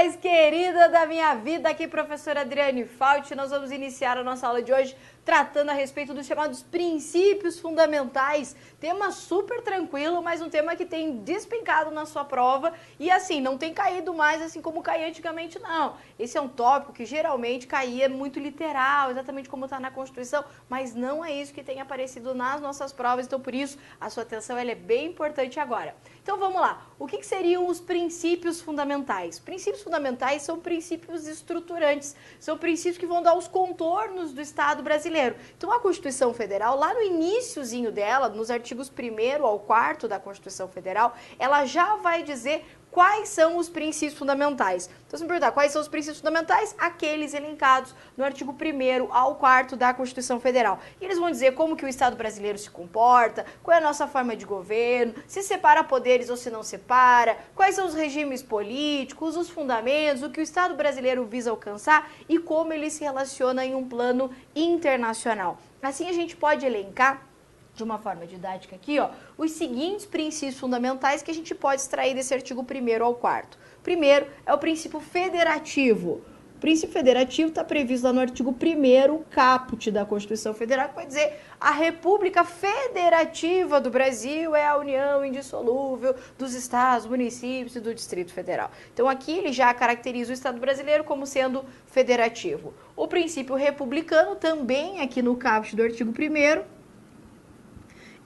mais querida da minha vida, aqui professora Adriane Fauci. Nós vamos iniciar a nossa aula de hoje tratando a respeito dos chamados princípios fundamentais. Tema super tranquilo, mas um tema que tem despencado na sua prova e assim, não tem caído mais assim como caía antigamente, não. Esse é um tópico que geralmente caía muito literal, exatamente como está na Constituição, mas não é isso que tem aparecido nas nossas provas, então por isso a sua atenção ela é bem importante agora. Então vamos lá, o que seriam os princípios fundamentais? Princípios fundamentais são princípios estruturantes, são princípios que vão dar os contornos do Estado brasileiro. Então a Constituição Federal, lá no iniciozinho dela, nos artigos 1º ao 4º da Constituição Federal, ela já vai dizer quais são os princípios fundamentais. Então, se me perguntar quais são os princípios fundamentais, aqueles elencados no artigo 1º ao 4º da Constituição Federal. E eles vão dizer como que o Estado brasileiro se comporta, qual é a nossa forma de governo, se separa poderes ou se não separa, quais são os regimes políticos, os fundamentos, o que o Estado brasileiro visa alcançar e como ele se relaciona em um plano internacional. Assim a gente pode elencar de uma forma didática aqui, ó, os seguintes princípios fundamentais que a gente pode extrair desse artigo 1º ao 4º. Primeiro é o princípio federativo. O princípio federativo está previsto lá no artigo 1º caput da Constituição Federal, que vai dizer a República Federativa do Brasil é a união indissolúvel dos estados, municípios e do Distrito Federal. Então aqui ele já caracteriza o Estado brasileiro como sendo federativo. O princípio republicano também aqui no caput do artigo 1º.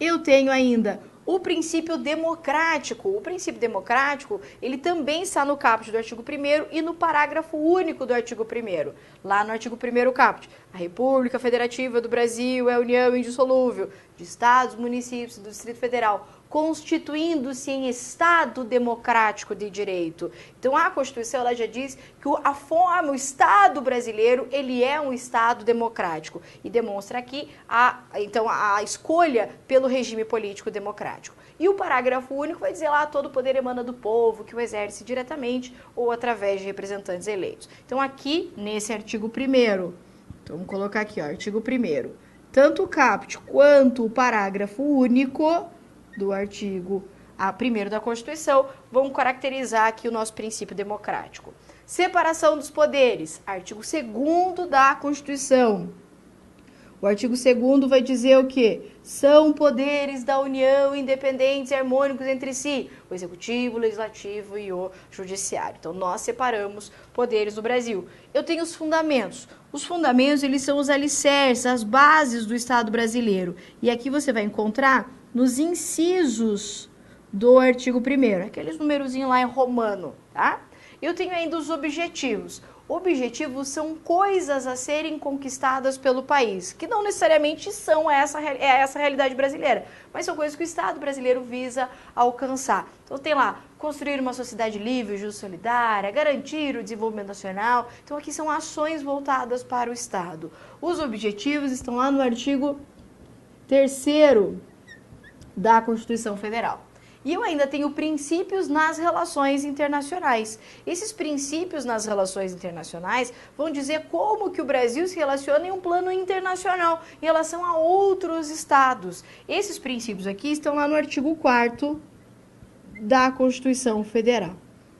Eu tenho ainda o princípio democrático. O princípio democrático, ele também está no caput do artigo 1º e no parágrafo único do artigo 1º. Lá no artigo 1º caput, a República Federativa do Brasil é a união indissolúvel de estados, municípios e do Distrito Federal, constituindo-se em Estado democrático de direito. Então a Constituição ela já diz que o Estado brasileiro ele é um Estado democrático e demonstra aqui a escolha pelo regime político democrático. E o parágrafo único vai dizer lá todo o poder emana do povo, que o exerce diretamente ou através de representantes eleitos. Então aqui nesse artigo 1º, então, vamos colocar aqui, ó, artigo 1º, tanto o caput quanto o parágrafo único do artigo 1º da Constituição vão caracterizar aqui o nosso princípio democrático. Separação dos poderes, artigo 2º da Constituição. O artigo 2º vai dizer o quê? São poderes da União independentes e harmônicos entre si, o Executivo, o Legislativo e o Judiciário. Então, nós separamos poderes do Brasil. Eu tenho os fundamentos. Os fundamentos, eles são os alicerces, as bases do Estado brasileiro. E aqui você vai encontrar nos incisos do artigo 1º, aqueles numerozinhos lá em romano, tá? Eu tenho ainda os objetivos. Objetivos são coisas a serem conquistadas pelo país, que não necessariamente são essa realidade brasileira, mas são coisas que o Estado brasileiro visa alcançar. Então tem lá, construir uma sociedade livre, justa e solidária, garantir o desenvolvimento nacional. Então aqui são ações voltadas para o Estado. Os objetivos estão lá no artigo 3º da Constituição Federal. E eu ainda tenho princípios nas relações internacionais. Esses princípios nas relações internacionais vão dizer como que o Brasil se relaciona em um plano internacional, em relação a outros estados. Esses princípios aqui estão lá no artigo 4º da Constituição Federal.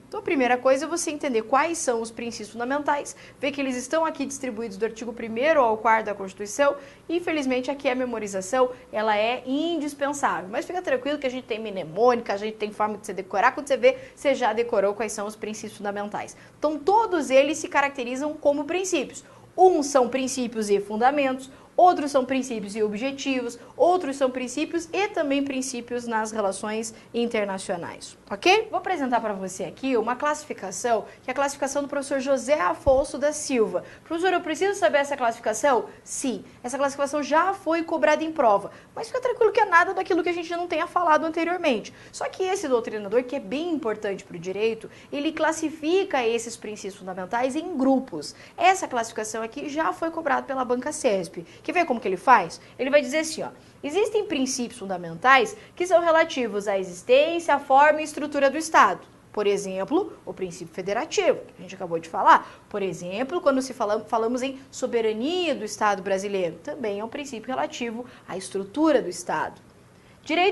Então, a primeira coisa é você entender quais são os princípios fundamentais, ver que eles estão aqui distribuídos do artigo 1º ao 4º da Constituição e, infelizmente, aqui a memorização, ela é indispensável. Mas fica tranquilo que a gente tem mnemônica, a gente tem forma de você decorar, quando você vê, você já decorou quais são os princípios fundamentais. Então, todos eles se caracterizam como princípios. Uns são princípios e fundamentos, outros são princípios e objetivos, outros são princípios e também princípios nas relações internacionais, ok? Vou apresentar para você aqui uma classificação, que é a classificação do professor José Afonso da Silva. Professor, eu preciso saber essa classificação? Sim, essa classificação já foi cobrada em prova, mas fica tranquilo que é nada daquilo que a gente não tenha falado anteriormente. Só que esse doutrinador, que é bem importante para o direito, ele classifica esses princípios fundamentais em grupos. Essa classificação aqui já foi cobrada pela banca CESP. Quer ver como que ele faz? Ele vai dizer assim, ó, existem princípios fundamentais que são relativos à existência, à forma e estrutura do Estado. Por exemplo, o princípio federativo, que a gente acabou de falar. Por exemplo, quando falamos em soberania do Estado brasileiro, também é um princípio relativo à estrutura do Estado.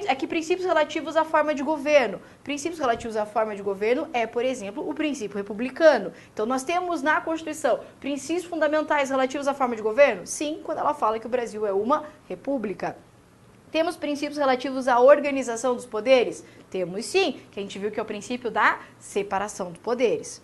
Aqui, princípios relativos à forma de governo. Princípios relativos à forma de governo é, por exemplo, o princípio republicano. Então, nós temos na Constituição princípios fundamentais relativos à forma de governo? Sim, quando ela fala que o Brasil é uma república. Temos princípios relativos à organização dos poderes? Temos sim, que a gente viu que é o princípio da separação dos poderes.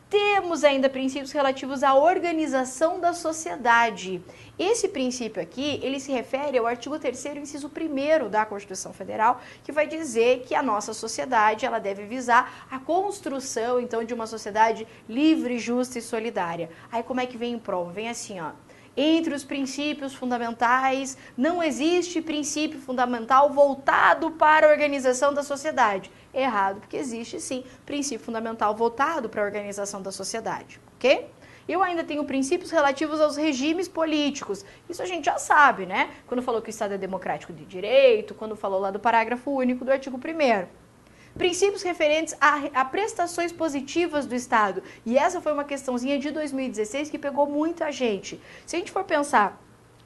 Temos ainda princípios relativos à organização da sociedade. Esse princípio aqui, ele se refere ao artigo 3º, inciso 1º da Constituição Federal, que vai dizer que a nossa sociedade, ela deve visar a construção, então, de uma sociedade livre, justa e solidária. Aí como é que vem em prova? Vem assim, ó. Entre os princípios fundamentais, não existe princípio fundamental voltado para a organização da sociedade. Errado, porque existe sim princípio fundamental voltado para a organização da sociedade, ok? Eu ainda tenho princípios relativos aos regimes políticos. Isso a gente já sabe, né? Quando falou que o Estado é democrático de direito, quando falou lá do parágrafo único do artigo 1º. Princípios referentes a prestações positivas do Estado. E essa foi uma questãozinha de 2016 que pegou muita gente. Se a gente for pensar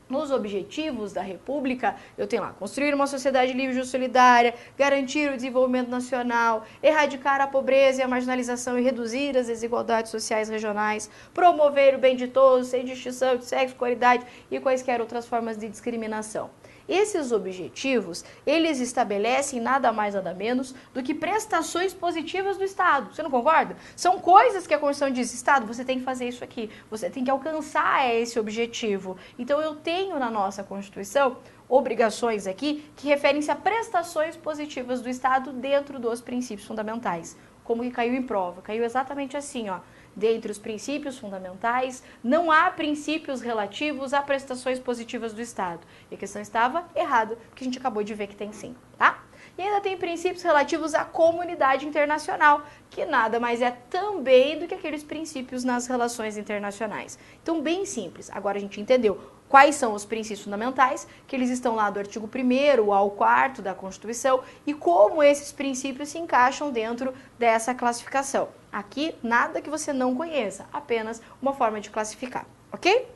nos objetivos da República, eu tenho lá, construir uma sociedade livre, justa e solidária, garantir o desenvolvimento nacional, erradicar a pobreza e a marginalização e reduzir as desigualdades sociais regionais, promover o bem de todos, sem distinção de sexo, qualidade e quaisquer outras formas de discriminação. Esses objetivos, eles estabelecem nada mais nada menos do que prestações positivas do Estado. Você não concorda? São coisas que a Constituição diz, Estado, você tem que fazer isso aqui, você tem que alcançar esse objetivo. Então eu tenho na nossa Constituição obrigações aqui que referem-se a prestações positivas do Estado dentro dos princípios fundamentais. Como que caiu em prova? Caiu exatamente assim, ó. Dentre os princípios fundamentais, não há princípios relativos a prestações positivas do Estado. E a questão estava errada, porque a gente acabou de ver que tem sim, tá? E ainda tem princípios relativos à comunidade internacional, que nada mais é também do que aqueles princípios nas relações internacionais. Então, bem simples. Agora a gente entendeu quais são os princípios fundamentais, que eles estão lá do artigo 1º ao 4º da Constituição, e como esses princípios se encaixam dentro dessa classificação. Aqui, nada que você não conheça, apenas uma forma de classificar, ok?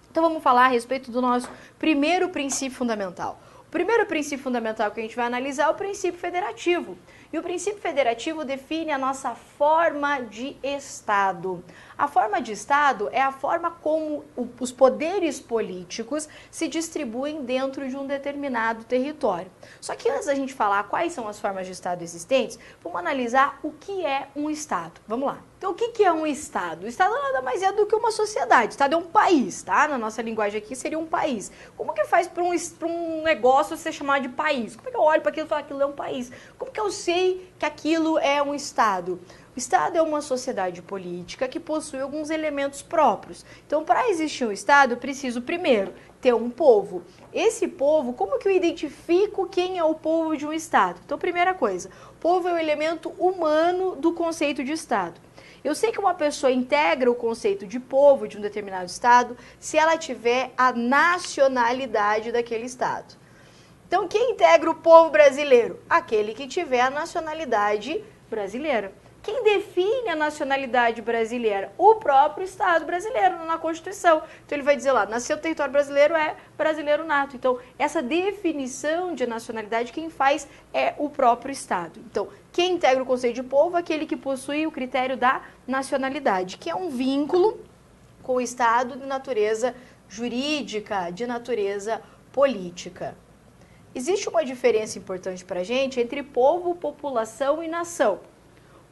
Então vamos falar a respeito do nosso primeiro princípio fundamental. O primeiro princípio fundamental que a gente vai analisar é o princípio federativo. E o princípio federativo define a nossa forma de Estado. A forma de Estado é a forma como os poderes políticos se distribuem dentro de um determinado território. Só que antes da gente falar quais são as formas de Estado existentes, vamos analisar o que é um Estado. Vamos lá. Então, o que é um Estado? O Estado nada mais é do que uma sociedade. O Estado é um país, tá? Na nossa linguagem aqui seria um país. Como que faz para um negócio ser chamado de país? Como é que eu olho para aquilo e falo que aquilo é um país? Como que eu sei que aquilo é um Estado? O Estado é uma sociedade política que possui alguns elementos próprios. Então, para existir um Estado, eu preciso, primeiro, ter um povo. Esse povo, como que eu identifico quem é o povo de um Estado? Então, primeira coisa, o povo é o elemento humano do conceito de Estado. Eu sei que uma pessoa integra o conceito de povo de um determinado Estado se ela tiver a nacionalidade daquele Estado. Então, quem integra o povo brasileiro? Aquele que tiver a nacionalidade brasileira. Quem define a nacionalidade brasileira? O próprio Estado brasileiro, na Constituição. Então ele vai dizer lá, nasceu o território brasileiro, é brasileiro nato. Então essa definição de nacionalidade quem faz é o próprio Estado. Então quem integra o conceito de povo é aquele que possui o critério da nacionalidade, que é um vínculo com o Estado de natureza jurídica, de natureza política. Existe uma diferença importante para a gente entre povo, população e nação.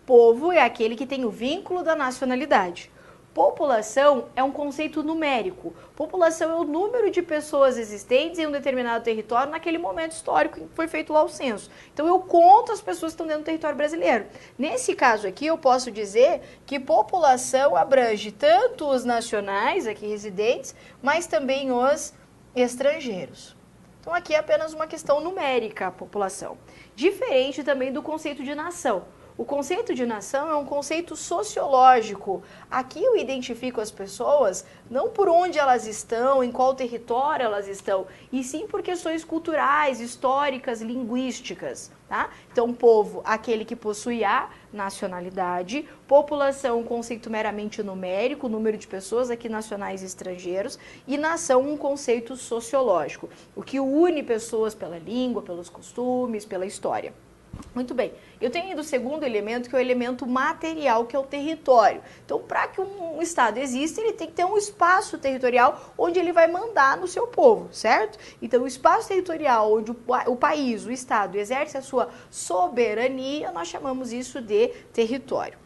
Povo é aquele que tem o vínculo da nacionalidade. População é um conceito numérico. População é o número de pessoas existentes em um determinado território naquele momento histórico em que foi feito lá o censo. Então eu conto as pessoas que estão dentro do território brasileiro. Nesse caso aqui eu posso dizer que população abrange tanto os nacionais aqui residentes, mas também os estrangeiros. Então aqui é apenas uma questão numérica a população. Diferente também do conceito de nação. O conceito de nação é um conceito sociológico. Aqui eu identifico as pessoas não por onde elas estão, em qual território elas estão, e sim por questões culturais, históricas, linguísticas. Tá? Então, povo, aquele que possui a nacionalidade, população, um conceito meramente numérico, número de pessoas aqui nacionais e estrangeiros, e nação, um conceito sociológico, o que une pessoas pela língua, pelos costumes, pela história. Muito bem, eu tenho ainda o segundo elemento, que é o elemento material, que é o território. Então, para que um Estado exista, ele tem que ter um espaço territorial onde ele vai mandar no seu povo, certo? Então, o espaço territorial onde o país, o Estado, exerce a sua soberania, nós chamamos isso de território.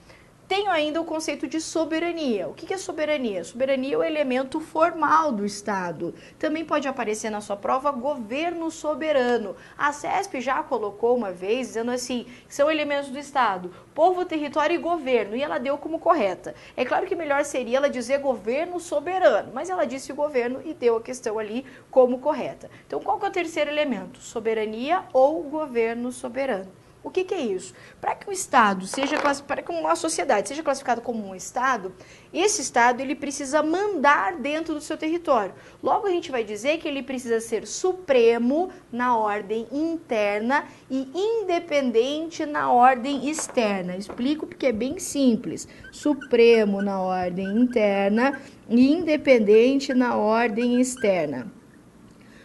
Tenho ainda o conceito de soberania. O que é soberania? Soberania é o elemento formal do Estado. Também pode aparecer na sua prova governo soberano. A CESP já colocou uma vez, dizendo assim, que são elementos do Estado, povo, território e governo, e ela deu como correta. É claro que melhor seria ela dizer governo soberano, mas ela disse governo e deu a questão ali como correta. Então, qual que é o terceiro elemento? Soberania ou governo soberano. O que é isso? Para que o Estado seja para que uma sociedade seja classificada como um Estado, esse Estado ele precisa mandar dentro do seu território. Logo a gente vai dizer que ele precisa ser supremo na ordem interna e independente na ordem externa. Explico porque é bem simples. Supremo na ordem interna e independente na ordem externa.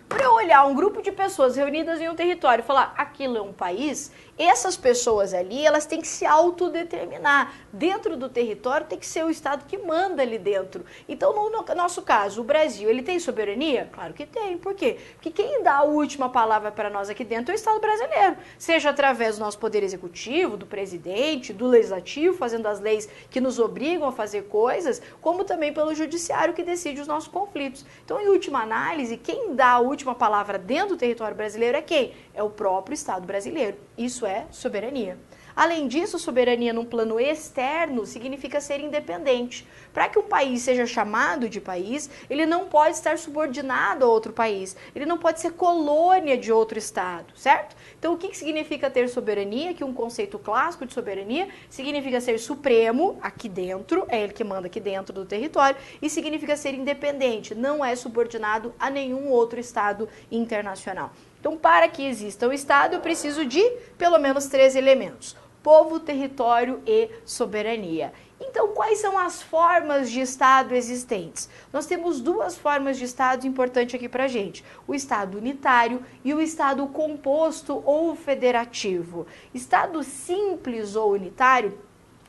Para eu olhar um grupo de pessoas reunidas em um território e falar aquilo é um país, essas pessoas ali, elas têm que se autodeterminar. Dentro do território tem que ser o Estado que manda ali dentro. Então, no nosso caso, o Brasil, ele tem soberania? Claro que tem. Por quê? Porque quem dá a última palavra para nós aqui dentro é o Estado brasileiro. Seja através do nosso poder executivo, do presidente, do legislativo, fazendo as leis que nos obrigam a fazer coisas, como também pelo judiciário que decide os nossos conflitos. Então, em última análise, quem dá a última palavra dentro do território brasileiro é quem? É o próprio Estado brasileiro. Isso é soberania. Além disso, soberania num plano externo significa ser independente. Para que um país seja chamado de país, ele não pode estar subordinado a outro país. Ele não pode ser colônia de outro Estado, certo? Então, o que significa ter soberania? Que um conceito clássico de soberania significa ser supremo aqui dentro, é ele que manda aqui dentro do território, e significa ser independente, não é subordinado a nenhum outro Estado internacional. Então, para que exista o Estado, eu preciso de pelo menos 3 elementos: povo, território e soberania. Então, quais são as formas de Estado existentes? Nós temos 2 formas de Estado importantes aqui para a gente: o Estado unitário e o Estado composto ou federativo. Estado simples ou unitário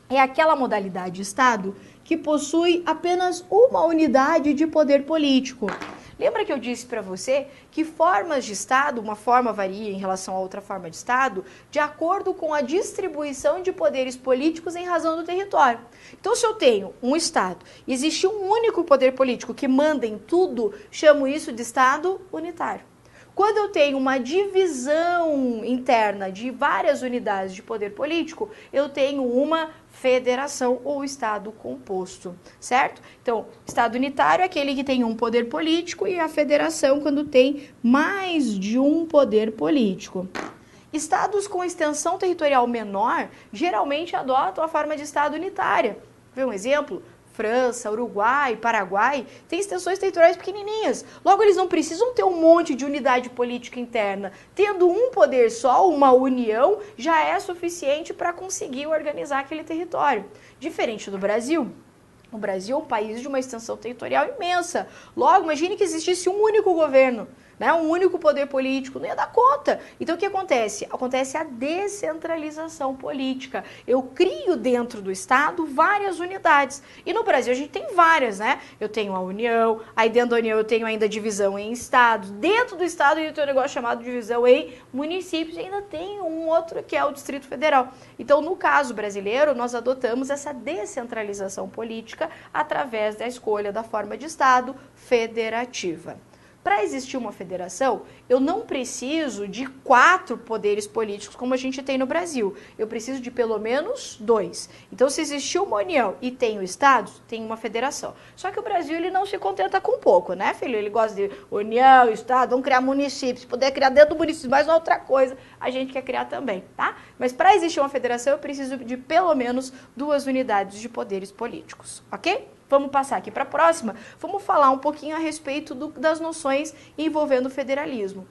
é aquela modalidade de Estado que possui apenas uma unidade de poder político. Lembra que eu disse para você que formas de Estado, uma forma varia em relação a outra forma de Estado, de acordo com a distribuição de poderes políticos em razão do território. Então, se eu tenho um Estado e existe um único poder político que manda em tudo, chamo isso de Estado unitário. Quando eu tenho uma divisão interna de várias unidades de poder político, eu tenho uma federação ou Estado composto, certo? Então, Estado unitário é aquele que tem um poder político e a federação quando tem mais de um poder político. Estados com extensão territorial menor geralmente adotam a forma de Estado unitária. Vê um exemplo? França, Uruguai, Paraguai, têm extensões territoriais pequenininhas. Logo, eles não precisam ter um monte de unidade política interna. Tendo um poder só, uma união, já é suficiente para conseguir organizar aquele território. Diferente do Brasil. O Brasil é um país de uma extensão territorial imensa. Logo, imagine que existisse um único governo, né? Um único poder político, não ia dar conta. Então, o que acontece? Acontece a descentralização política. Eu crio dentro do Estado várias unidades. E no Brasil a gente tem várias, né? Eu tenho a União, aí dentro da União eu tenho ainda divisão em estados. Dentro do Estado eu tenho um negócio chamado divisão em municípios. E ainda tem um outro que é o Distrito Federal. Então, no caso brasileiro, nós adotamos essa descentralização política através da escolha da forma de Estado federativa. Para existir uma federação, eu não preciso de 4 poderes políticos como a gente tem no Brasil. Eu preciso de pelo menos 2. Então, se existir uma união e tem o Estado, tem uma federação. Só que o Brasil ele não se contenta com pouco, né, filho? Ele gosta de união, Estado, vamos criar municípios. Se puder criar dentro do município mais outra coisa, a gente quer criar também, tá? Mas para existir uma federação, eu preciso de pelo menos 2 unidades de poderes políticos, ok? Vamos passar aqui para a próxima, vamos falar um pouquinho a respeito das noções envolvendo o federalismo.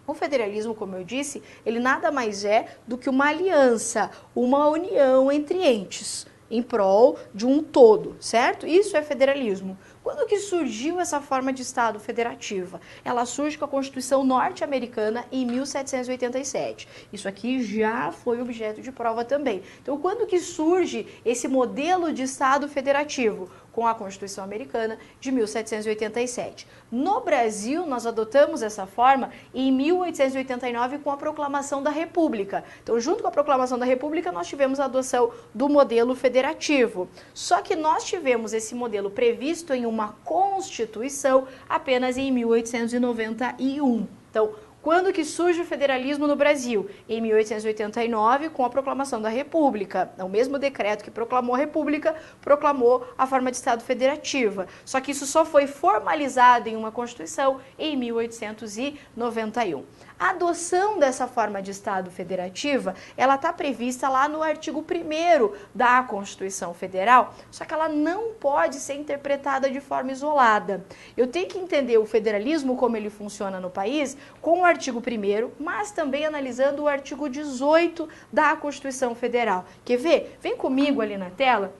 O federalismo, como eu disse, ele nada mais é do que uma aliança, uma união entre entes, em prol de um todo, certo? Isso é federalismo. Quando que surgiu essa forma de Estado federativa? Ela surge com a Constituição norte-americana em 1787. Isso aqui já foi objeto de prova também. Então, quando que surge esse modelo de Estado federativo? Com a Constituição americana de 1787. No Brasil, nós adotamos essa forma em 1889 com a Proclamação da República. Então, junto com a Proclamação da República, nós tivemos a adoção do modelo federativo. Só que nós tivemos esse modelo previsto em uma Constituição apenas em 1891. Então, quando que surge o federalismo no Brasil? Em 1889, com a proclamação da República. O mesmo decreto que proclamou a República, proclamou a forma de Estado federativa. Só que isso só foi formalizado em uma Constituição em 1891. A adoção dessa forma de Estado federativa, ela está prevista lá no artigo 1º da Constituição Federal, só que ela não pode ser interpretada de forma isolada. Eu tenho que entender o federalismo, como ele funciona no país, com o artigo 1º, mas também analisando o artigo 18 da Constituição Federal. Quer ver? Vem comigo ali na tela,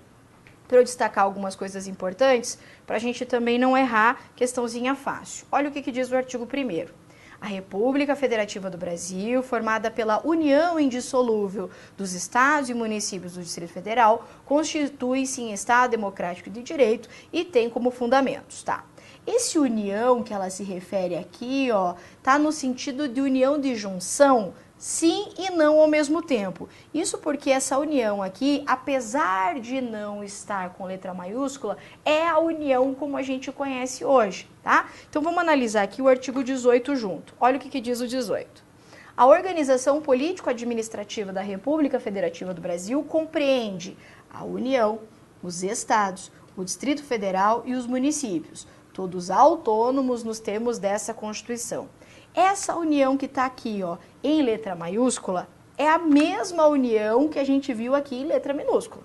para eu destacar algumas coisas importantes, para a gente também não errar, questãozinha fácil. Olha o que diz o artigo 1º. A República Federativa do Brasil, formada pela união indissolúvel dos estados e municípios do Distrito Federal, constitui-se em Estado democrático de direito e tem como fundamentos, tá? Esse união que ela se refere aqui, ó, tá no sentido de união de junção, sim e não ao mesmo tempo. Isso porque essa união aqui, apesar de não estar com letra maiúscula, é a união como a gente conhece hoje, tá? Então vamos analisar aqui o artigo 18 junto. Olha o que diz o 18. A organização político-administrativa da República Federativa do Brasil compreende a União, os estados, o Distrito Federal e os municípios, todos autônomos nos termos dessa Constituição. Essa união que está aqui, ó, em letra maiúscula, é a mesma união que a gente viu aqui em letra minúscula.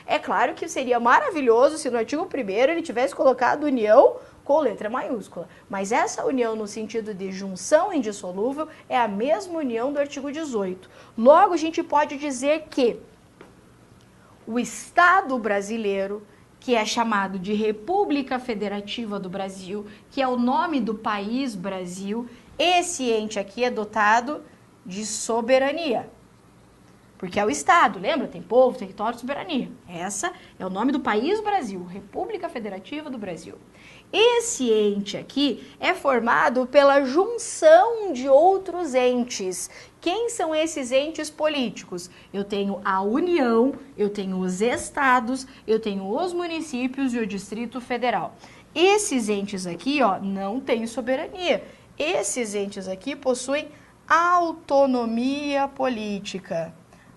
É claro que seria maravilhoso se no artigo 1º ele tivesse colocado união com letra maiúscula, mas essa união no sentido de junção indissolúvel é a mesma união do artigo 18. Logo, a gente pode dizer que o Estado brasileiro, que é chamado de República Federativa do Brasil, que é o nome do país Brasil, esse ente aqui é dotado de soberania, porque é o Estado, lembra? Tem povo, território, soberania. Essa é o nome do país Brasil, República Federativa do Brasil. Esse ente aqui é formado pela junção de outros entes. Quem são esses entes políticos? Eu tenho a União, eu tenho os estados, eu tenho os municípios e o Distrito Federal. Esses entes aqui, ó, não têm soberania. Esses entes aqui possuem autonomia política.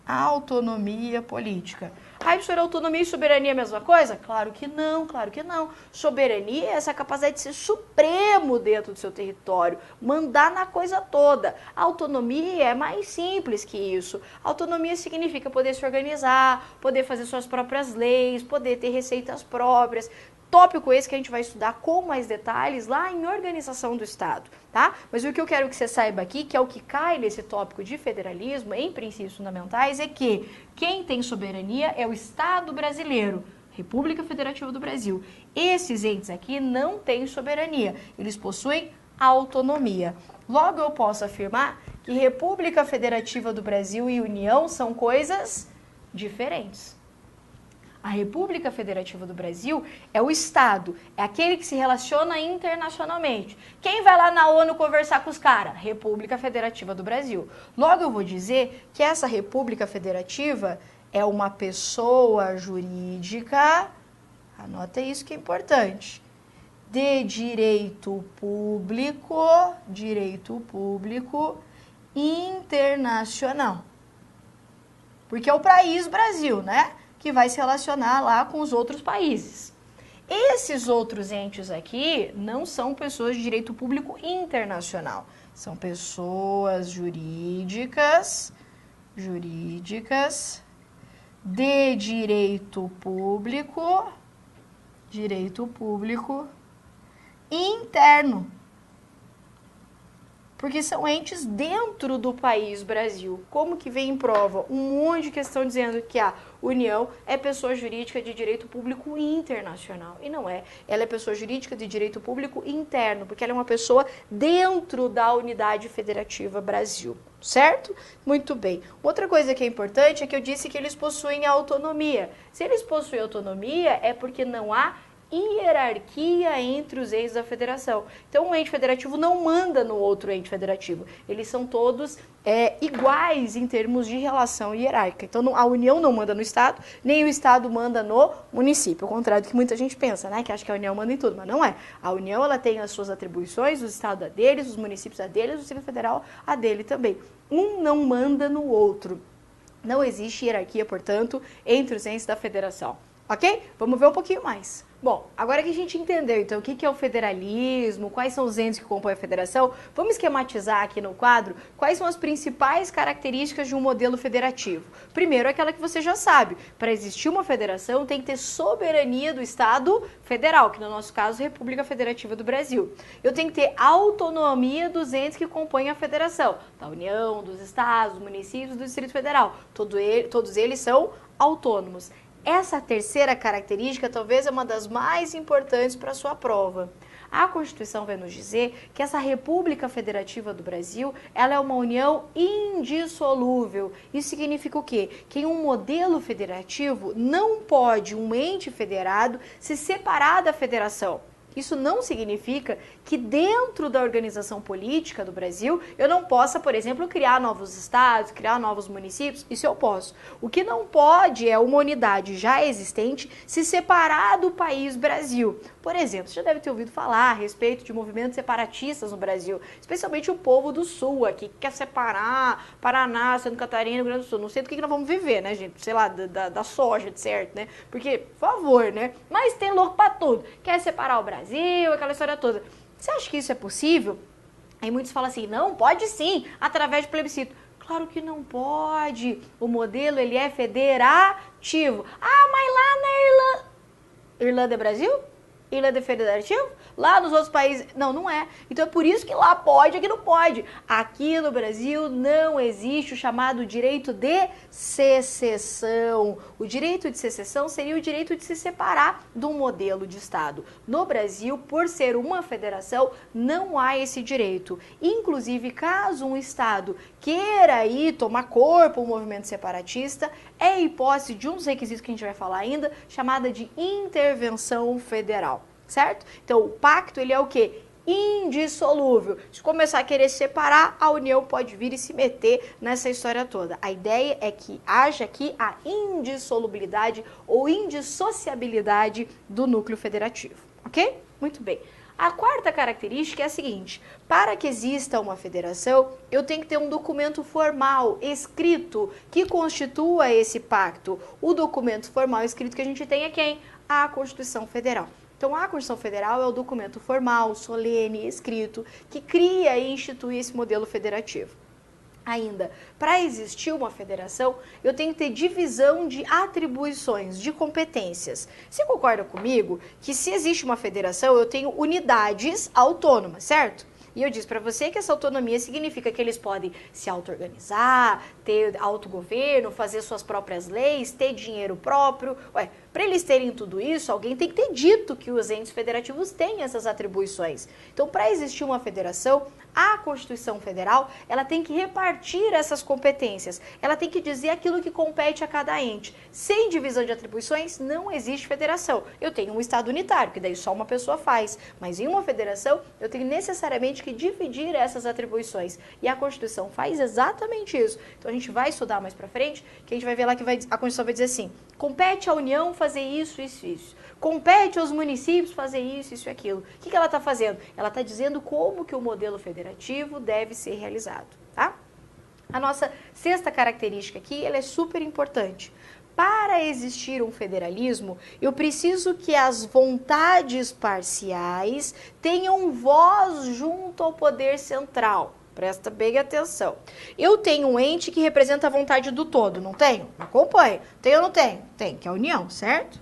Autonomia política. Ai, professora, autonomia e soberania é a mesma coisa? Claro que não, claro que não. Soberania é essa capacidade de ser supremo dentro do seu território, mandar na coisa toda. Autonomia é mais simples que isso. Autonomia significa poder se organizar, poder fazer suas próprias leis, poder ter receitas próprias. Tópico esse que a gente vai estudar com mais detalhes lá em Organização do Estado, tá? Mas o que eu quero que você saiba aqui, que é o que cai nesse tópico de federalismo, em princípios fundamentais, é que quem tem soberania é o Estado brasileiro, República Federativa do Brasil. Esses entes aqui não têm soberania, eles possuem autonomia. Logo, eu posso afirmar que República Federativa do Brasil e União são coisas diferentes. A República Federativa do Brasil é o Estado, é aquele que se relaciona internacionalmente. Quem vai lá na ONU conversar com os caras? República Federativa do Brasil. Logo eu vou dizer que essa República Federativa é uma pessoa jurídica, anota isso que é importante, de direito público internacional. Porque é o país Brasil, né, que vai se relacionar lá com os outros países. Esses outros entes aqui não são pessoas de direito público internacional, são pessoas jurídicas de direito público interno. Porque são entes dentro do país Brasil. Como que vem em prova? Um monte de questão dizendo que a União é pessoa jurídica de direito público internacional. E não é. Ela é pessoa jurídica de direito público interno, porque ela é uma pessoa dentro da unidade federativa Brasil. Certo? Muito bem. Outra coisa que é importante é que eu disse que eles possuem autonomia. Se eles possuem autonomia, é porque não há hierarquia entre os entes da federação. Então, um ente federativo não manda no outro ente federativo. Eles são todos iguais em termos de relação hierárquica. Então, a União não manda no Estado, nem o Estado manda no município. Ao contrário do que muita gente pensa, né? Que acha que a União manda em tudo, mas não é. A União, ela tem as suas atribuições, o Estado a deles, os municípios a deles, o Distrito Federal a dele também. Um não manda no outro. Não existe hierarquia, portanto, entre os entes da federação. Ok? Vamos ver um pouquinho mais. Bom, agora que a gente entendeu, então, o que é o federalismo, quais são os entes que compõem a federação, vamos esquematizar aqui no quadro quais são as principais características de um modelo federativo. Primeiro, aquela que você já sabe, para existir uma federação tem que ter soberania do Estado federal, que no nosso caso, República Federativa do Brasil. Eu tenho que ter autonomia dos entes que compõem a federação, da União, dos Estados, dos municípios, do Distrito Federal. Todos eles são autônomos. Essa terceira característica talvez é uma das mais importantes para a sua prova. A Constituição vai nos dizer que essa República Federativa do Brasil, ela é uma união indissolúvel. Isso significa o quê? Que em um modelo federativo não pode um ente federado se separar da federação. Isso não significa que dentro da organização política do Brasil eu não possa, por exemplo, criar novos estados, criar novos municípios. Isso eu posso. O que não pode é uma unidade já existente se separar do país Brasil. Por exemplo, você já deve ter ouvido falar a respeito de movimentos separatistas no Brasil, especialmente o povo do Sul aqui, que quer separar Paraná, Santa Catarina, Rio Grande do Sul. Não sei do que nós vamos viver, né, gente? Sei lá, da soja, de certo, né? Porque, por favor, né? Mas tem louco pra tudo. Quer separar o Brasil, aquela história toda. Você acha que isso é possível? Aí muitos falam assim, não, pode sim, através de plebiscito. Claro que não pode. O modelo, ele é federativo. Ah, mas lá na Irlanda... Irlanda é Brasil? Irlanda é federativo? Lá nos outros países... Não, não é. Então é por isso que lá pode, aqui não pode. Aqui no Brasil não existe o chamado direito de secessão. O direito de secessão seria o direito de se separar de um modelo de Estado. No Brasil, por ser uma federação, não há esse direito. Inclusive, caso um Estado queira aí tomar corpo um movimento separatista, é hipótese de um dos requisitos que a gente vai falar ainda, chamada de intervenção federal. Certo? Então, o pacto, ele é o quê? Indissolúvel. Se começar a querer separar, a União pode vir e se meter nessa história toda. A ideia é que haja aqui a indissolubilidade ou indissociabilidade do núcleo federativo. Ok? Muito bem. A quarta característica é a seguinte: para que exista uma federação, eu tenho que ter um documento formal, escrito, que constitua esse pacto. O documento formal escrito que a gente tem é quem? A Constituição Federal. Então, a Constituição Federal é o documento formal, solene, escrito, que cria e institui esse modelo federativo. Ainda, para existir uma federação, eu tenho que ter divisão de atribuições, de competências. Você concorda comigo que se existe uma federação, eu tenho unidades autônomas, certo? E eu disse para você que essa autonomia significa que eles podem se auto-organizar, ter autogoverno, fazer suas próprias leis, ter dinheiro próprio. Ué, para eles terem tudo isso, alguém tem que ter dito que os entes federativos têm essas atribuições. Então, para existir uma federação, a Constituição Federal, ela tem que repartir essas competências. Ela tem que dizer aquilo que compete a cada ente. Sem divisão de atribuições, não existe federação. Eu tenho um Estado unitário, que daí só uma pessoa faz. Mas em uma federação, eu tenho necessariamente que dividir essas atribuições. E a Constituição faz exatamente isso. Então, a gente vai estudar mais pra frente, que a gente vai ver lá que a Constituição vai dizer assim, compete à União fazer isso, isso, isso. Compete aos municípios fazer isso, isso e aquilo. O que ela está fazendo? Ela está dizendo como que o modelo federativo deve ser realizado, tá? A nossa sexta característica aqui, ela é super importante. Para existir um federalismo, eu preciso que as vontades parciais tenham voz junto ao poder central. Presta bem atenção. Eu tenho um ente que representa a vontade do todo, não tenho? Acompanhe. Tenho ou não tenho? Tem, que é a União, certo?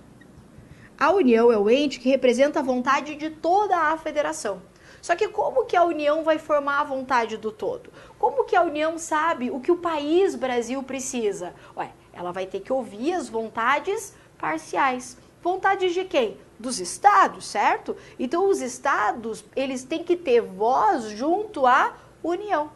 A União é o ente que representa a vontade de toda a federação. Só que como que a União vai formar a vontade do todo? Como que a União sabe o que o país Brasil precisa? Ué, ela vai ter que ouvir as vontades parciais. Vontades de quem? Dos estados, certo? Então os estados, eles têm que ter voz junto à União.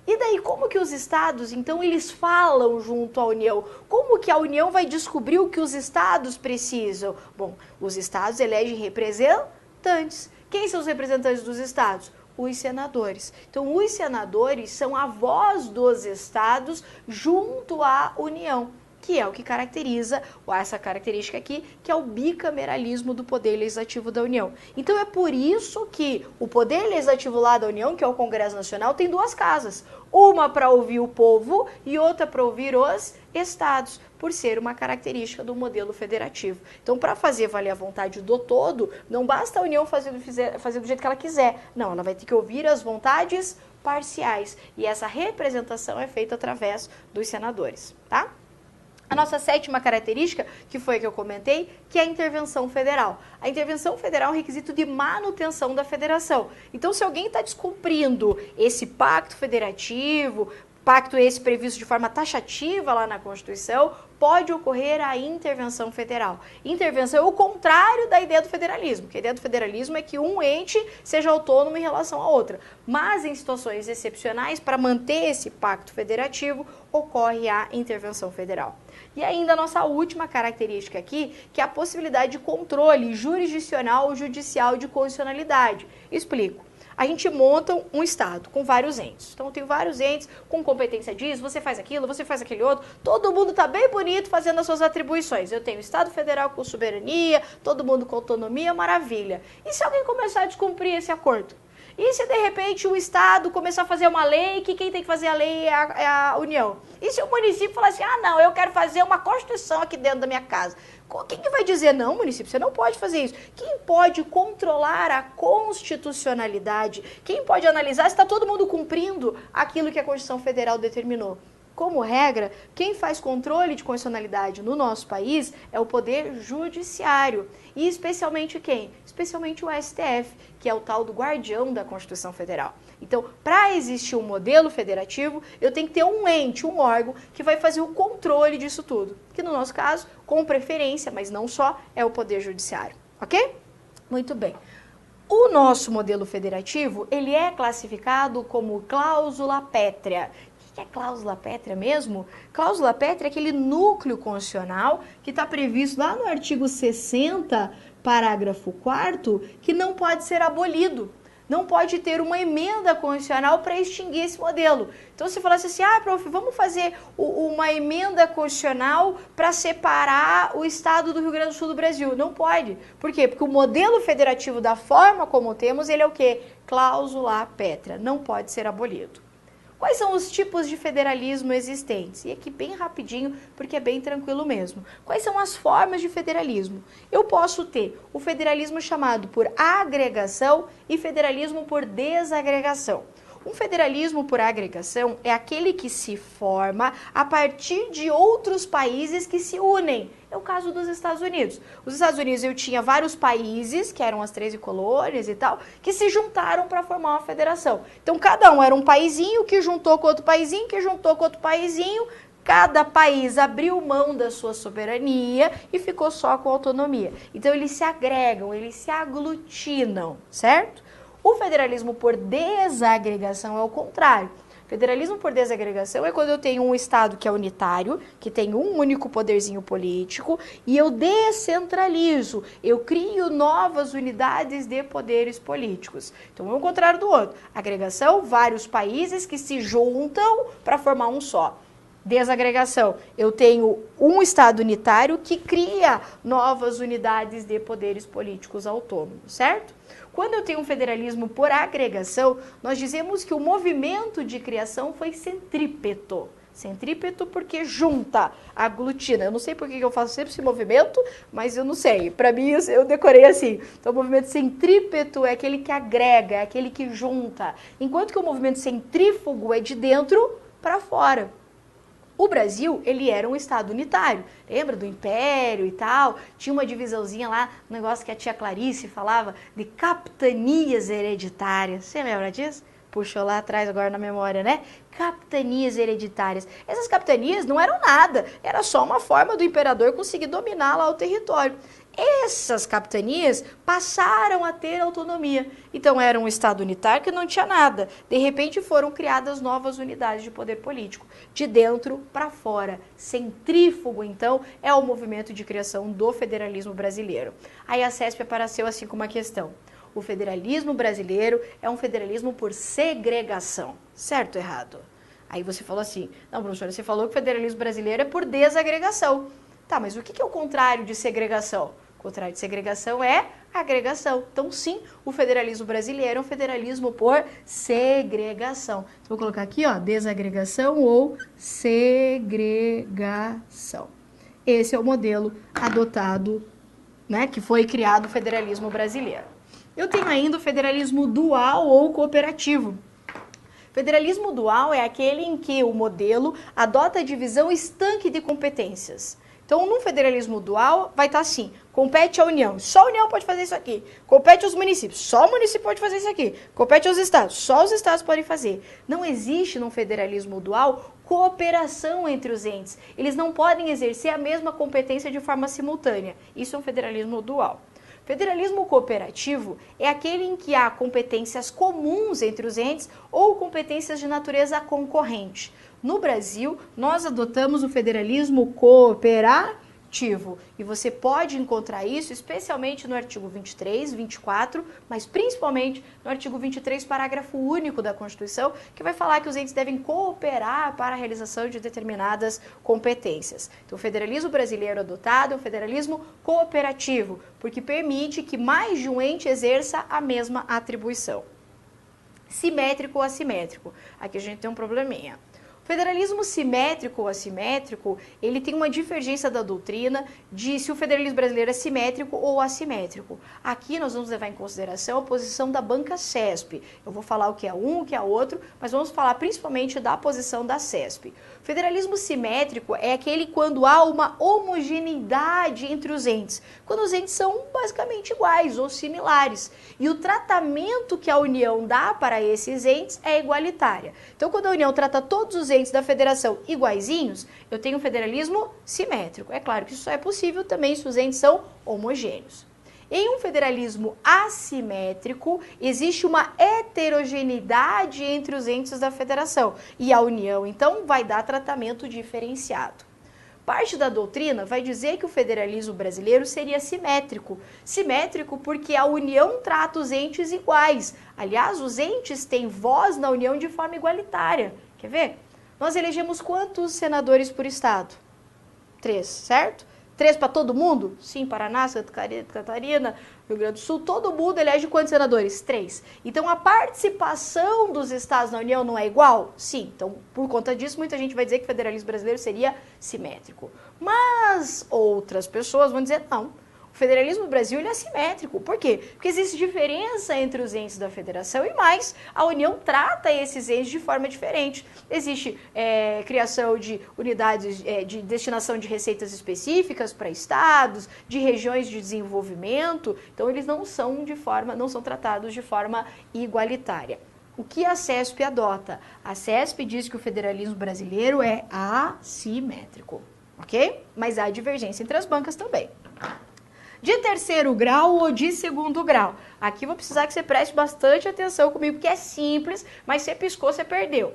E daí, como que os estados, então, eles falam junto à União? Como que a União vai descobrir o que os estados precisam? Bom, os estados elegem representantes. Quem são os representantes dos estados? Os senadores. Então, os senadores são a voz dos estados junto à União, que é o que caracteriza essa característica aqui, que é o bicameralismo do poder legislativo da União. Então, é por isso que o poder legislativo lá da União, que é o Congresso Nacional, tem duas casas. Uma para ouvir o povo e outra para ouvir os estados, por ser uma característica do modelo federativo. Então, para fazer valer a vontade do todo, não basta a União fazer do jeito que ela quiser. Não, ela vai ter que ouvir as vontades parciais. E essa representação é feita através dos senadores, tá? A nossa sétima característica, que foi a que eu comentei, que é a intervenção federal. A intervenção federal é um requisito de manutenção da federação. Então, se alguém está descumprindo esse pacto federativo, pacto esse previsto de forma taxativa lá na Constituição, pode ocorrer a intervenção federal. Intervenção é o contrário da ideia do federalismo, que a ideia do federalismo é que um ente seja autônomo em relação a outra. Mas em situações excepcionais, para manter esse pacto federativo, ocorre a intervenção federal. E ainda a nossa última característica aqui, que é a possibilidade de controle jurisdicional ou judicial de constitucionalidade. Explico. A gente monta um estado com vários entes. Então, eu tenho vários entes com competência disso, você faz aquilo, você faz aquele outro. Todo mundo está bem bonito fazendo as suas atribuições. Eu tenho o Estado Federal com soberania, todo mundo com autonomia, maravilha. E se alguém começar a descumprir esse acordo? E se, de repente, o Estado começar a fazer uma lei, que quem tem que fazer a lei é a União? E se o município falar assim, ah, não, eu quero fazer uma Constituição aqui dentro da minha casa? Quem que vai dizer, não, município, você não pode fazer isso? Quem pode controlar a constitucionalidade? Quem pode analisar se está todo mundo cumprindo aquilo que a Constituição Federal determinou? Como regra, quem faz controle de constitucionalidade no nosso país é o Poder Judiciário. E especialmente quem? Especialmente o STF, que é o tal do guardião da Constituição Federal. Então, para existir um modelo federativo, eu tenho que ter um ente, um órgão, que vai fazer o controle disso tudo. Que no nosso caso, com preferência, mas não só, é o Poder Judiciário. Ok? Muito bem. O nosso modelo federativo, ele é classificado como cláusula pétrea. O que é cláusula pétrea mesmo? Cláusula pétrea é aquele núcleo constitucional que está previsto lá no artigo 60, parágrafo 4º, que não pode ser abolido. Não pode ter uma emenda constitucional para extinguir esse modelo. Então, se falasse assim, ah, prof, vamos fazer uma emenda constitucional para separar o estado do Rio Grande do Sul do Brasil. Não pode. Por quê? Porque o modelo federativo, da forma como temos, ele é o quê? Cláusula pétrea. Não pode ser abolido. Quais são os tipos de federalismo existentes? E aqui bem rapidinho, porque é bem tranquilo mesmo. Quais são as formas de federalismo? Eu posso ter o federalismo chamado por agregação e federalismo por desagregação. Um federalismo por agregação é aquele que se forma a partir de outros países que se unem. É o caso dos Estados Unidos. Os Estados Unidos, eu tinha vários países, que eram as 13 colônias e tal, que se juntaram para formar uma federação. Então, cada um era um paizinho que juntou com outro paizinho, que juntou com outro paizinho. Cada país abriu mão da sua soberania e ficou só com autonomia. Então, eles se agregam, eles se aglutinam, certo? O federalismo por desagregação é o contrário. Federalismo por desagregação é quando eu tenho um estado que é unitário, que tem um único poderzinho político, e eu descentralizo, eu crio novas unidades de poderes políticos. Então, é o contrário do outro. Agregação, vários países que se juntam para formar um só. Desagregação. Eu tenho um Estado unitário que cria novas unidades de poderes políticos autônomos, certo? Quando eu tenho um federalismo por agregação, nós dizemos que o movimento de criação foi centrípeto. Centrípeto porque junta, aglutina. Eu não sei por que eu faço sempre esse movimento, mas eu não sei. Para mim, eu decorei assim. Então, o movimento centrípeto é aquele que agrega, é aquele que junta. Enquanto que o movimento centrífugo é de dentro para fora. O Brasil, ele era um estado unitário, lembra do Império e tal? Tinha uma divisãozinha lá, um negócio que a tia Clarice falava de capitanias hereditárias. Você lembra disso? Puxou lá atrás agora na memória, né? Capitanias hereditárias. Essas capitanias não eram nada, era só uma forma do imperador conseguir dominar lá o território. Essas capitanias passaram a ter autonomia. Então era um estado unitário que não tinha nada. De repente foram criadas novas unidades de poder político, de dentro para fora. Centrífugo, então, é o movimento de criação do federalismo brasileiro. Aí a CESP apareceu assim com uma questão. O federalismo brasileiro é um federalismo por segregação. Certo ou errado? Aí você falou assim, não, professora, você falou que o federalismo brasileiro é por desagregação. Tá, mas o que é o contrário de segregação? O contrário de segregação é agregação. Então, sim, o federalismo brasileiro é um federalismo por segregação. Então, vou colocar aqui, ó, desagregação ou segregação. Esse é o modelo adotado, né, que foi criado o federalismo brasileiro. Eu tenho ainda o federalismo dual ou cooperativo. Federalismo dual é aquele em que o modelo adota a divisão estanque de competências. Então, no federalismo dual, vai estar assim, compete à União, só a União pode fazer isso aqui. Compete aos municípios, só o município pode fazer isso aqui. Compete aos estados, só os estados podem fazer. Não existe no federalismo dual cooperação entre os entes. Eles não podem exercer a mesma competência de forma simultânea. Isso é um federalismo dual. Federalismo cooperativo é aquele em que há competências comuns entre os entes ou competências de natureza concorrente. No Brasil, nós adotamos o federalismo cooperativo e você pode encontrar isso especialmente no artigo 23, 24, mas principalmente no artigo 23, parágrafo único da Constituição, que vai falar que os entes devem cooperar para a realização de determinadas competências. Então, o federalismo brasileiro adotado é um federalismo cooperativo, porque permite que mais de um ente exerça a mesma atribuição. Simétrico ou assimétrico. Aqui a gente tem um probleminha. Federalismo simétrico ou assimétrico, ele tem uma divergência da doutrina de se o federalismo brasileiro é simétrico ou assimétrico. Aqui nós vamos levar em consideração a posição da banca CESP. Eu vou falar o que é um, o que é outro, mas vamos falar principalmente da posição da CESP. O federalismo simétrico é aquele quando há uma homogeneidade entre os entes, quando os entes são basicamente iguais ou similares. E o tratamento que a União dá para esses entes é igualitária. Então, quando a União trata todos os entes da federação iguaizinhos, eu tenho um federalismo simétrico. É claro que isso só é possível também se os entes são homogêneos. Em um federalismo assimétrico, existe uma heterogeneidade entre os entes da federação e a União, então, vai dar tratamento diferenciado. Parte da doutrina vai dizer que o federalismo brasileiro seria simétrico. Simétrico porque a União trata os entes iguais. Aliás, os entes têm voz na União de forma igualitária. Quer ver? Nós elegemos quantos senadores por estado? 3, certo? 3 para todo mundo? Sim, Paraná, Santa Catarina, Rio Grande do Sul, todo mundo elege quantos senadores? 3. Então, a participação dos estados na União não é igual? Sim. Então, por conta disso, muita gente vai dizer que o federalismo brasileiro seria simétrico. Mas outras pessoas vão dizer não. O federalismo do Brasil ele é assimétrico. Por quê? Porque existe diferença entre os entes da federação e mais, a União trata esses entes de forma diferente. Existe criação de unidades de destinação de receitas específicas para estados, de regiões de desenvolvimento, então eles não são tratados de forma igualitária. O que a CESP adota? A CESP diz que o federalismo brasileiro é assimétrico, ok? Mas há divergência entre as bancas também. De terceiro grau ou de segundo grau. Aqui vou precisar que você preste bastante atenção comigo, porque é simples, mas você piscou, você perdeu.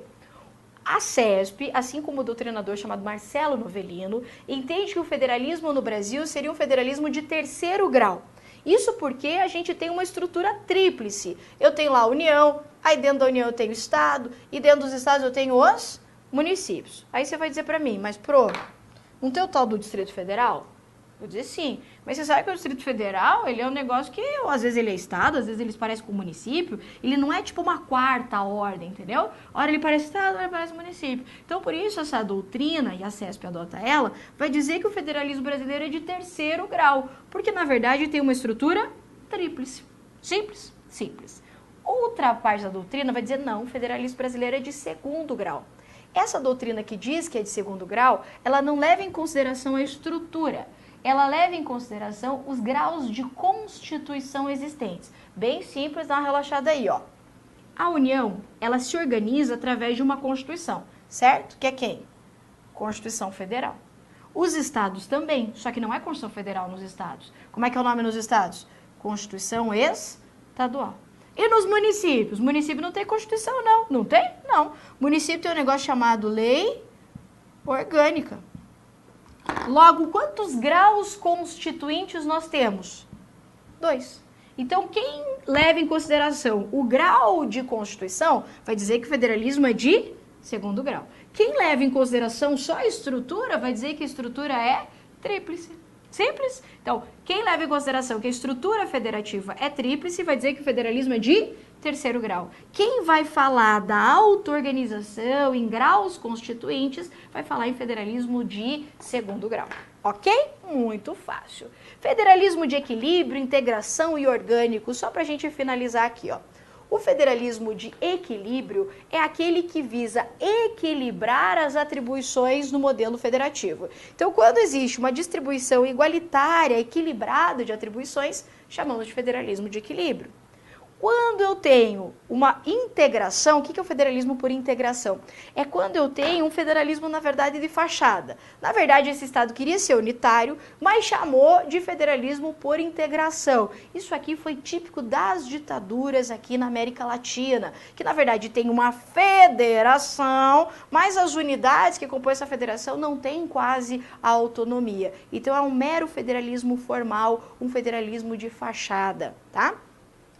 A CESP, assim como o doutrinador chamado Marcelo Novellino, entende que o federalismo no Brasil seria um federalismo de terceiro grau. Isso porque a gente tem uma estrutura tríplice. Eu tenho lá a União, aí dentro da União eu tenho o Estado, e dentro dos Estados eu tenho os municípios. Aí você vai dizer para mim, mas não tem o tal do Distrito Federal? Vou dizer sim, mas você sabe que o Distrito Federal, ele é um negócio que, às vezes ele é estado, às vezes ele parece com o município, ele não é tipo uma quarta ordem, entendeu? Ora ele parece estado, ora ele parece município. Então, por isso, essa doutrina, e a CESP adota ela, vai dizer que o federalismo brasileiro é de terceiro grau, porque, na verdade, tem uma estrutura tríplice. Simples? Simples. Outra parte da doutrina vai dizer, não, o federalismo brasileiro é de segundo grau. Essa doutrina que diz que é de segundo grau, ela não leva em consideração a estrutura, ela leva em consideração os graus de constituição existentes. Bem simples, dá uma relaxada aí, ó. A União, ela se organiza através de uma Constituição, certo? Que é quem? Constituição Federal. Os estados também, só que não é Constituição Federal nos estados. Como é que é o nome nos estados? Constituição Estadual. E nos municípios? Município não tem Constituição, não. Não tem? Não. Município tem um negócio chamado Lei Orgânica. Logo, quantos graus constituintes nós temos? 2. Então, quem leva em consideração o grau de Constituição vai dizer que o federalismo é de segundo grau. Quem leva em consideração só a estrutura vai dizer que a estrutura é tríplice. Simples? Então, quem leva em consideração que a estrutura federativa é tríplice vai dizer que o federalismo é de terceiro grau. Quem vai falar da auto-organização em graus constituintes vai falar em federalismo de segundo grau. Ok? Muito fácil. Federalismo de equilíbrio, integração e orgânico, só para a gente finalizar aqui, ó. O federalismo de equilíbrio é aquele que visa equilibrar as atribuições no modelo federativo. Então, quando existe uma distribuição igualitária, equilibrada de atribuições, chamamos de federalismo de equilíbrio. Quando eu tenho uma integração, o que é o federalismo por integração? É quando eu tenho um federalismo, na verdade, de fachada. Na verdade, esse Estado queria ser unitário, mas chamou de federalismo por integração. Isso aqui foi típico das ditaduras aqui na América Latina, que, na verdade, tem uma federação, mas as unidades que compõem essa federação não têm quase autonomia. Então, é um mero federalismo formal, um federalismo de fachada, tá?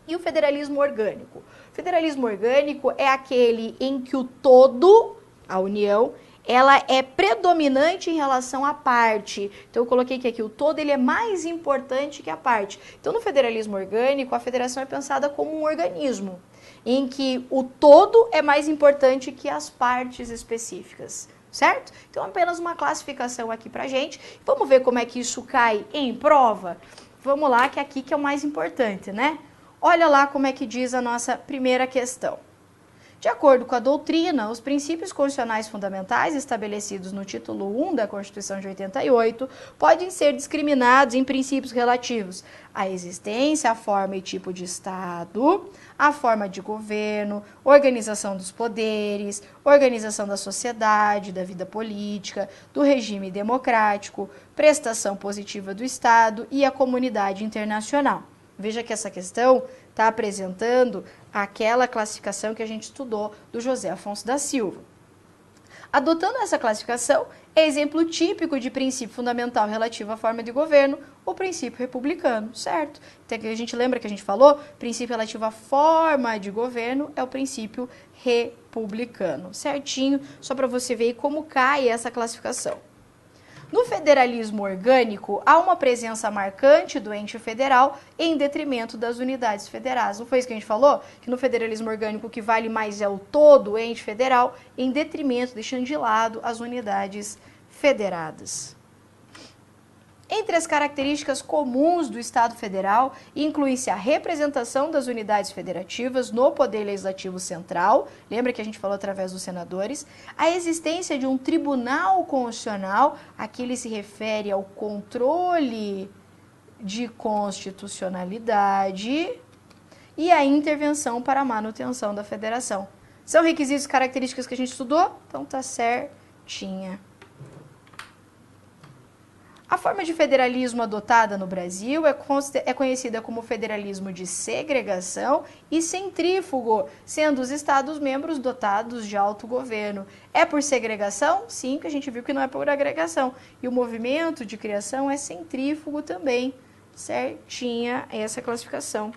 E o federalismo orgânico? O federalismo orgânico é aquele em que o todo, a União, ela é predominante em relação à parte. Então, eu coloquei que aqui o todo ele é mais importante que a parte. Então, no federalismo orgânico, a federação é pensada como um organismo, em que o todo é mais importante que as partes específicas. Certo? Então, apenas uma classificação aqui pra gente. Vamos ver como é que isso cai em prova? Vamos lá, que aqui que é o mais importante, né? Olha lá como é que diz a nossa primeira questão. De acordo com a doutrina, os princípios constitucionais fundamentais estabelecidos no título 1 da Constituição de 88 podem ser discriminados em princípios relativos à existência, à forma e tipo de Estado, à forma de governo, organização dos poderes, organização da sociedade, da vida política, do regime democrático, prestação positiva do Estado e a comunidade internacional. Veja que essa questão está apresentando aquela classificação que a gente estudou do José Afonso da Silva. Adotando essa classificação, é exemplo típico de princípio fundamental relativo à forma de governo, o princípio republicano, certo? Então, a gente lembra que a gente falou, princípio relativo à forma de governo é o princípio republicano, certinho? Só para você ver como cai essa classificação. No federalismo orgânico, há uma presença marcante do ente federal em detrimento das unidades federadas. Não foi isso que a gente falou? Que no federalismo orgânico o que vale mais é o todo, o ente federal, em detrimento, deixando de lado as unidades federadas. Entre as características comuns do Estado Federal, inclui-se a representação das unidades federativas no Poder Legislativo Central, lembra que a gente falou através dos senadores, a existência de um Tribunal Constitucional, aqui ele se refere ao controle de constitucionalidade e a intervenção para a manutenção da federação. São requisitos e características que a gente estudou? Então tá certinha. A forma de federalismo adotada no Brasil é conhecida como federalismo de segregação e centrífugo, sendo os Estados-membros dotados de autogoverno. É por segregação? Sim, que a gente viu que não é por agregação. E o movimento de criação é centrífugo também. Certinha essa classificação.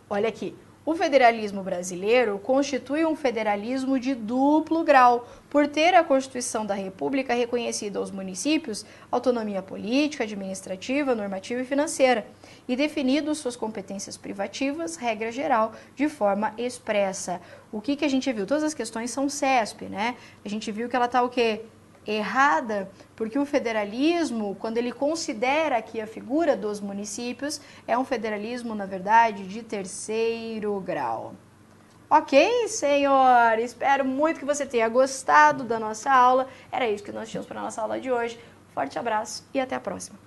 Olha aqui. O federalismo brasileiro constitui um federalismo de duplo grau, por ter a Constituição da República reconhecido aos municípios autonomia política, administrativa, normativa e financeira, e definido suas competências privativas, regra geral, de forma expressa. O que a gente viu? Todas as questões são CESP, né? A gente viu que ela está o quê? Errada, porque o federalismo, quando ele considera aqui a figura dos municípios, é um federalismo, na verdade, de terceiro grau. Ok, senhor? Espero muito que você tenha gostado da nossa aula. Era isso que nós tínhamos para a nossa aula de hoje. Forte abraço e até a próxima.